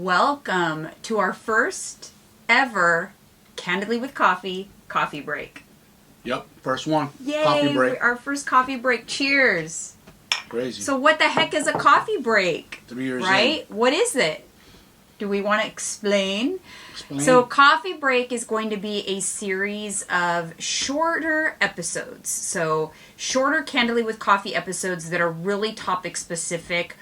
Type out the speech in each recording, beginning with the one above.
Welcome to our first ever Candidly with coffee break. Yep, first one. Yay! Coffee break. Our first coffee break. Cheers. Crazy. So what the heck is a coffee break? 3 years right? What is it? Do we want to explain? Explain. So coffee break is going to be a series of shorter episodes. So shorter Candidly with Coffee episodes that are really topic specific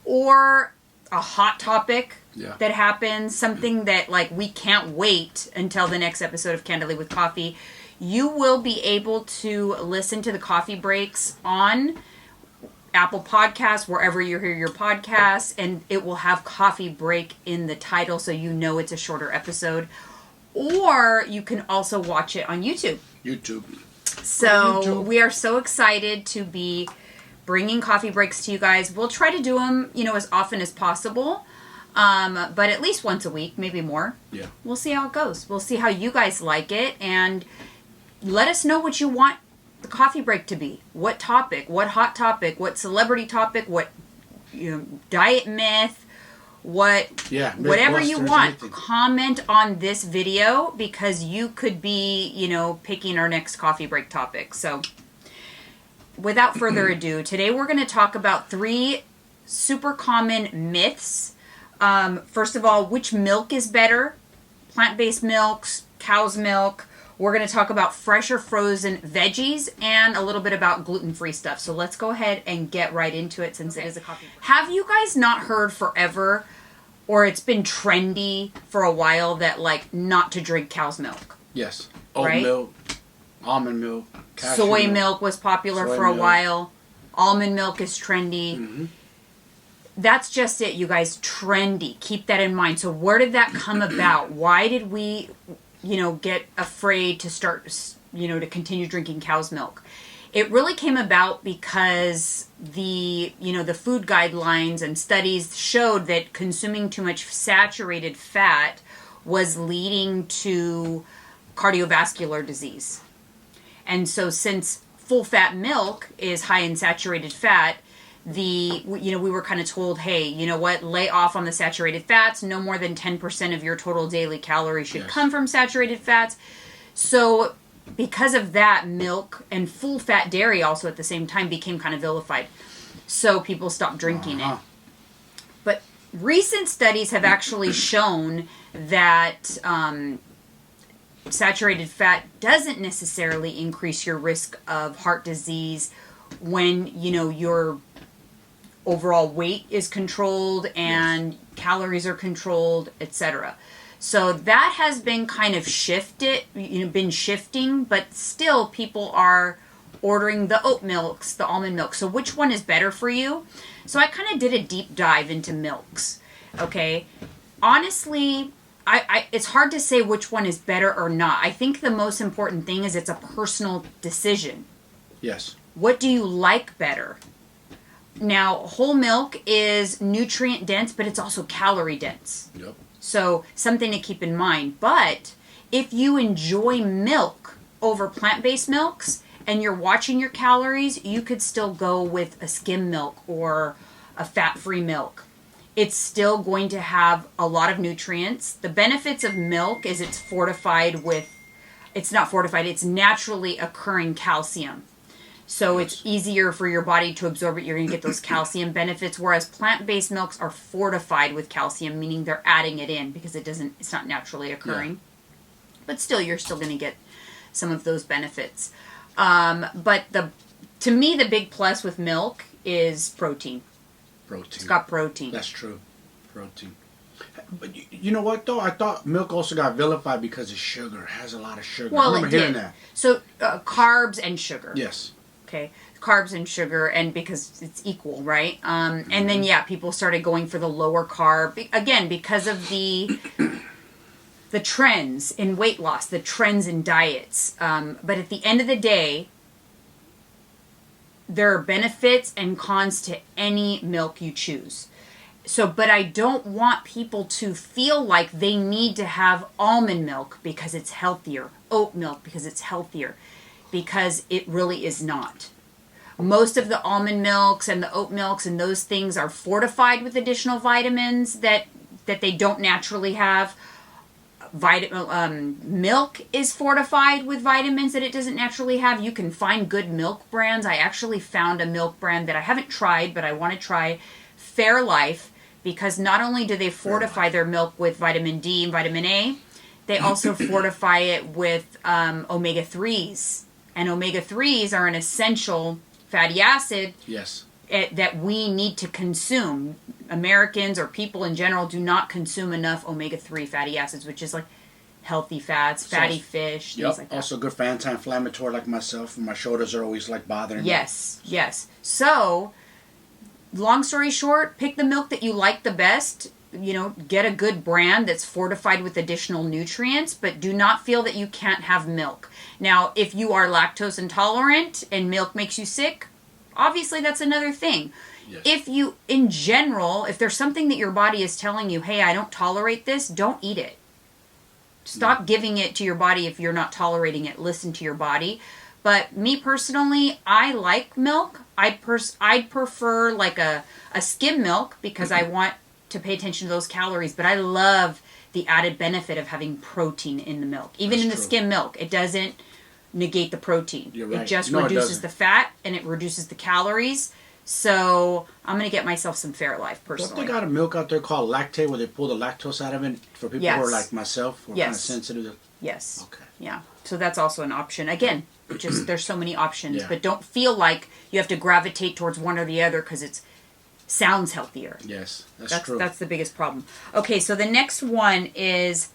or a hot topic that happens, something that like we can't wait until the next episode of Candidly with Coffee. You will be able to listen to the coffee breaks on Apple Podcasts, wherever you hear your podcasts, and it will have coffee break in the title so you know it's a shorter episode. Or you can also watch it on YouTube. So we are so excited to be bringing coffee breaks to you guys. We'll try to do them, as often as possible. But at least once a week, maybe more. Yeah. We'll see how it goes. We'll see how you guys like it, and let us know what you want the coffee break to be. What topic? What hot topic? What celebrity topic? What diet myth? Whatever you want. Anything. Comment on this video because you could be, picking our next coffee break topic. So without further ado, today we're going to talk about 3 super common myths. First of all, which milk is better? Plant-based milks, cow's milk. We're going to talk about fresh or frozen veggies and a little bit about gluten-free stuff. So let's go ahead and get right into it since it is a coffee break. Have you guys not heard forever, or it's been trendy for a while, that not to drink cow's milk? Yes. Oat milk, almond milk, cashew soy milk was popular for a while. Almond milk is trendy. Mm-hmm. That's just it, you guys. Trendy. Keep that in mind. So where did that come about? Why did we get afraid to start, to continue drinking cow's milk? It really came about because the food guidelines and studies showed that consuming too much saturated fat was leading to cardiovascular disease. And so since full fat milk is high in saturated fat, we were kind of told, hey, lay off on the saturated fats. No more than 10% of your total daily calories should come from saturated fats. So because of that, milk and full fat dairy also at the same time became kind of vilified. So people stopped drinking it. But recent studies have actually shown that saturated fat doesn't necessarily increase your risk of heart disease when, your overall weight is controlled and calories are controlled, etc. So that has been kind of been shifting, but still people are ordering the oat milks, the almond milk. So which one is better for you? So I kind of did a deep dive into milks. Okay. Honestly, it's hard to say which one is better or not. I think the most important thing is it's a personal decision. Yes. What do you like better? Now, whole milk is nutrient dense, but it's also calorie dense. Yep. So something to keep in mind. But if you enjoy milk over plant-based milks and you're watching your calories, you could still go with a skim milk or a fat-free milk. It's still going to have a lot of nutrients. The benefits of milk is it's naturally occurring calcium. So it's easier for your body to absorb it. You're going to get those calcium benefits. Whereas plant-based milks are fortified with calcium, meaning they're adding it in because it's not naturally occurring. Yeah. But still, you're still going to get some of those benefits. But to me, the big plus with milk is protein. It's got protein. That's true. Protein. But you know what, though? I thought milk also got vilified because of sugar. It has a lot of sugar. Well, I remember hearing that. So carbs and sugar. Yes. Okay, carbs and sugar, and because it's equal, right? And then, people started going for the lower carb. Again, because of the trends in weight loss, the trends in diets. But at the end of the day, there are benefits and cons to any milk you choose. But I don't want people to feel like they need to have almond milk because it's healthier, oat milk because it's healthier. Because it really is not. Most of the almond milks and the oat milks and those things are fortified with additional vitamins that that they don't naturally have. Milk is fortified with vitamins that it doesn't naturally have. You can find good milk brands. I actually found a milk brand that I haven't tried, but I want to try, Fairlife, because not only do they fortify their milk with vitamin D and vitamin A, they also fortify it with omega-3s. And omega-3s are an essential fatty acid that we need to consume. Americans or people in general do not consume enough omega-3 fatty acids, which is like healthy fats, fatty fish, things like that. Also good for anti-inflammatory like myself. My shoulders are always like bothering me. Yes. So, long story short, pick the milk that you like the best. You know, get a good brand that's fortified with additional nutrients, but do not feel that you can't have milk. Now, if you are lactose intolerant and milk makes you sick, obviously that's another thing. Yes. If you, in general, if there's something that your body is telling you, hey, I don't tolerate this, don't eat it. Stop giving it to your body if you're not tolerating it. Listen to your body. But me personally, I like milk. I'd prefer like a skim milk because I want to pay attention to those calories. But I love the added benefit of having protein in the milk. Even in the skim milk, it doesn't negate the protein. You're right. It just reduces the fat and it reduces the calories. So I'm going to get myself some Fairlife personally. Don't they got a milk out there called Lactate where they pull the lactose out of it for people who are like myself who are kind of sensitive? Yes. Okay. Yeah. So that's also an option. Again, just there's so many options, but don't feel like you have to gravitate towards one or the other because it sounds healthier. Yes, that's true. That's the biggest problem. Okay, so the next one is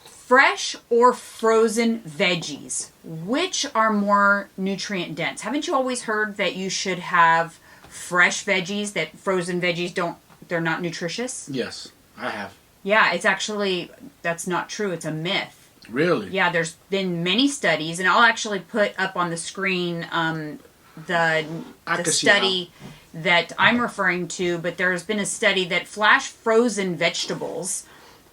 fresh or frozen veggies. Which are more nutrient dense? Haven't you always heard that you should have fresh veggies, that frozen veggies they're not nutritious? Yes, I have. Yeah, it's actually, that's not true. It's a myth. Really? Yeah, there's been many studies, and I'll actually put up on the screen the study that I'm referring to, but there's been a study that flash frozen vegetables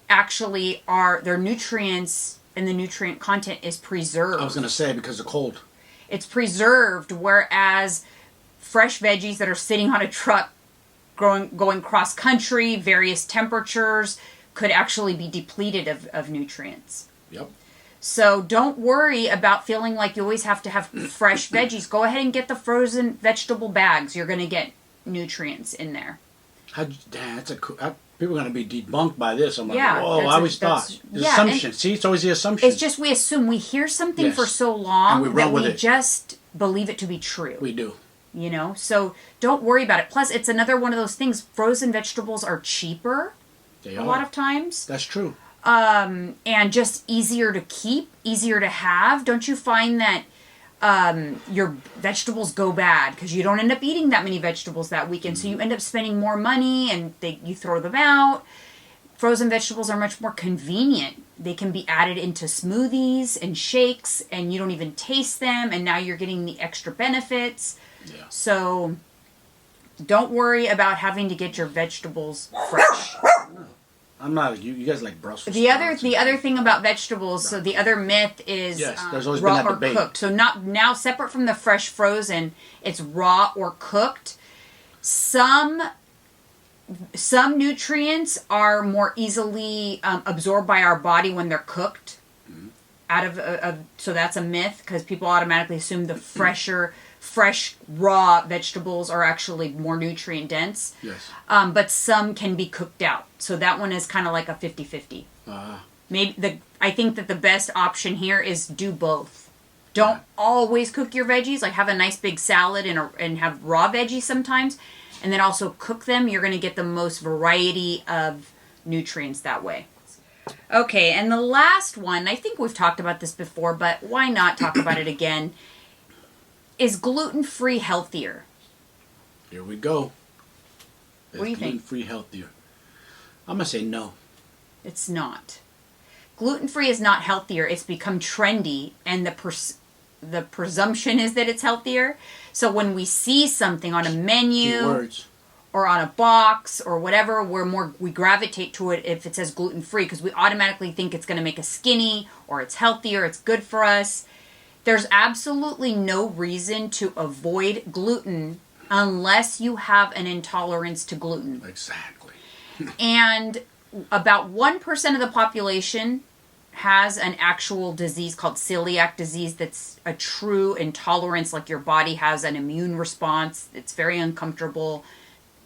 actually their nutrients and the nutrient content is preserved. I was going to say because of cold. It's preserved, whereas fresh veggies that are sitting on a truck going cross country, various temperatures, could actually be depleted of nutrients. Yep. So don't worry about feeling like you always have to have fresh veggies. Go ahead and get the frozen vegetable bags. You're going to get nutrients in there. People are going to be debunked by this. I'm like, I always thought. The assumption. See, it's always the assumption. It's just we assume. We hear something for so long and we just believe it to be true. We do. You know? So don't worry about it. Plus, it's another one of those things. Frozen vegetables are cheaper a lot of times. That's true. And just easier to keep, easier to have. Don't you find that your vegetables go bad because you don't end up eating that many vegetables that weekend, so you end up spending more money and you throw them out. Frozen vegetables are much more convenient. They can be added into smoothies and shakes and you don't even taste them, and now you're getting the extra benefits. Yeah. So don't worry about having to get your vegetables fresh. I'm not. You guys like Brussels. The other thing about vegetables. So the other myth is there's always raw been that or debate. cooked. So now separate from the fresh frozen, it's raw or cooked. Some nutrients are more easily absorbed by our body when they're cooked. Mm-hmm. So that's a myth because people automatically assume the fresh raw vegetables are actually more nutrient dense. Yes. But some can be cooked out. So that one is kind of like a 50-50. I think that the best option here is do both. Don't always cook your veggies. Like have a nice big salad and have raw veggies sometimes. And then also cook them. You're going to get the most variety of nutrients that way. Okay, and the last one, I think we've talked about this before, but why not talk about it again? Is gluten-free healthier? Here we go. What do you think? Gluten-free healthier. I'm going to say no. It's not. Gluten-free is not healthier. It's become trendy, and the presumption is that it's healthier. So when we see something on a menu or on a box or whatever, we gravitate to it if it says gluten-free because we automatically think it's going to make us skinny or it's healthier, it's good for us. There's absolutely no reason to avoid gluten unless you have an intolerance to gluten. Exactly. And about 1% of the population has an actual disease called celiac disease that's a true intolerance, like your body has an immune response. It's very uncomfortable,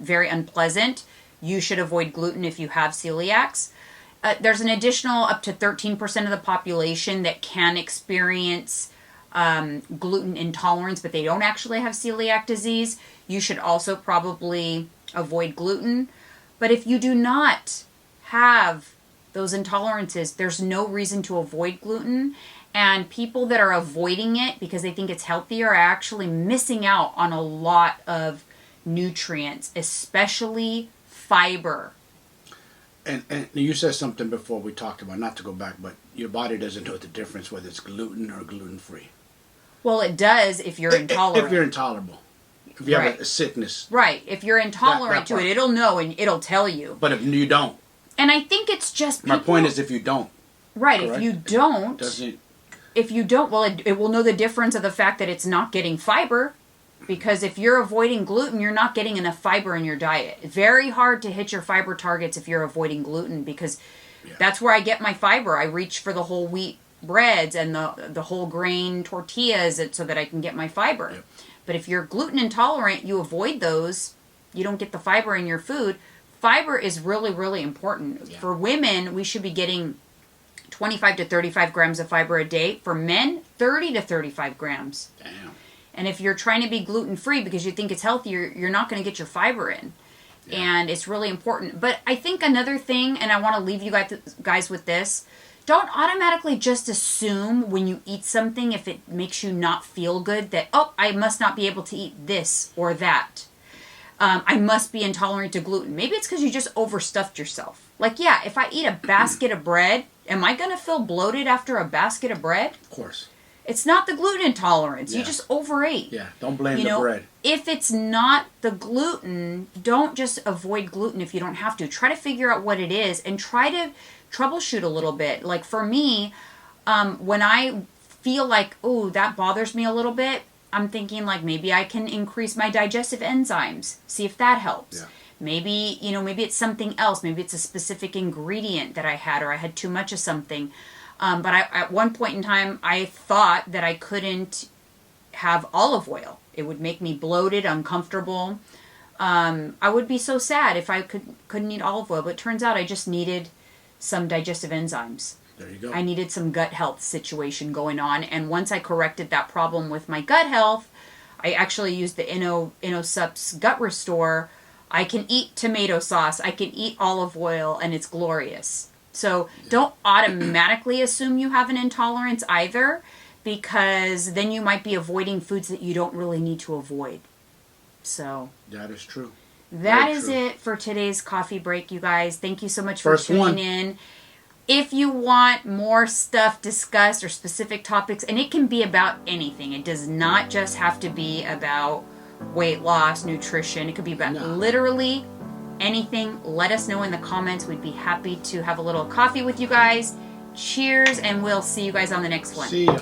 very unpleasant. You should avoid gluten if you have celiacs. There's an additional up to 13% of the population that can experience gluten intolerance, but they don't actually have celiac disease. You should also probably avoid gluten. But if you do not have those intolerances, there's no reason to avoid gluten. And people that are avoiding it because they think it's healthier are actually missing out on a lot of nutrients, especially fiber. And you said something before we talked about, not to go back, but your body doesn't know the difference whether it's gluten or gluten-free. Well, it does if you're intolerant. If you're intolerable. If you Right. have a sickness. Right. If you're intolerant That to it, it'll know and it'll tell you. But if you don't. And I think it's just people, My point is if you don't. right, correct? if you don't, Doesn't if you don't, well, it will know the difference of the fact that it's not getting fiber. Because if you're avoiding gluten, you're not getting enough fiber in your diet. Very hard to hit your fiber targets if you're avoiding gluten, because that's where I get my fiber. I reach for the whole wheat breads and the whole grain tortillas so that I can get my fiber. Yep. But if you're gluten intolerant, you avoid those. You don't get the fiber in your food. Fiber is really, really important. Yeah. For women, we should be getting 25 to 35 grams of fiber a day. For men, 30 to 35 grams. Damn. And if you're trying to be gluten-free because you think it's healthier, you're not going to get your fiber in. Yeah. And it's really important. But I think another thing, and I want to leave you guys with this, don't automatically just assume when you eat something, if it makes you not feel good, that, oh, I must not be able to eat this or that. I must be intolerant to gluten. Maybe it's because you just overstuffed yourself. Like, yeah, if I eat a basket of bread, am I going to feel bloated after a basket of bread? Of course. It's not the gluten intolerance. Yeah. You just overate. Yeah, don't blame the bread. If it's not the gluten, don't just avoid gluten if you don't have to. Try to figure out what it is and try to troubleshoot a little bit. Like for me, when I feel like, oh, that bothers me a little bit, I'm thinking like maybe I can increase my digestive enzymes. See if that helps. Yeah. Maybe it's something else. Maybe it's a specific ingredient that I had, or I had too much of something. But at one point in time, I thought that I couldn't have olive oil. It would make me bloated, uncomfortable. I would be so sad if I couldn't eat olive oil. But it turns out I just needed some digestive enzymes. There you go. I needed some gut health situation going on. And once I corrected that problem with my gut health, I actually used the InnoSup's Gut Restore. I can eat tomato sauce. I can eat olive oil, and it's glorious. So don't automatically assume you have an intolerance either, because then you might be avoiding foods that you don't really need to avoid. So that is true. That is it for today's coffee break, you guys. Thank you so much for First tuning one. in. If you want more stuff discussed or specific topics, and it can be about anything. It does not just have to be about weight loss, nutrition. It could be about literally anything. Let us know in the comments. We'd be happy to have a little coffee with you guys. Cheers, and we'll see you guys on the next one. See ya.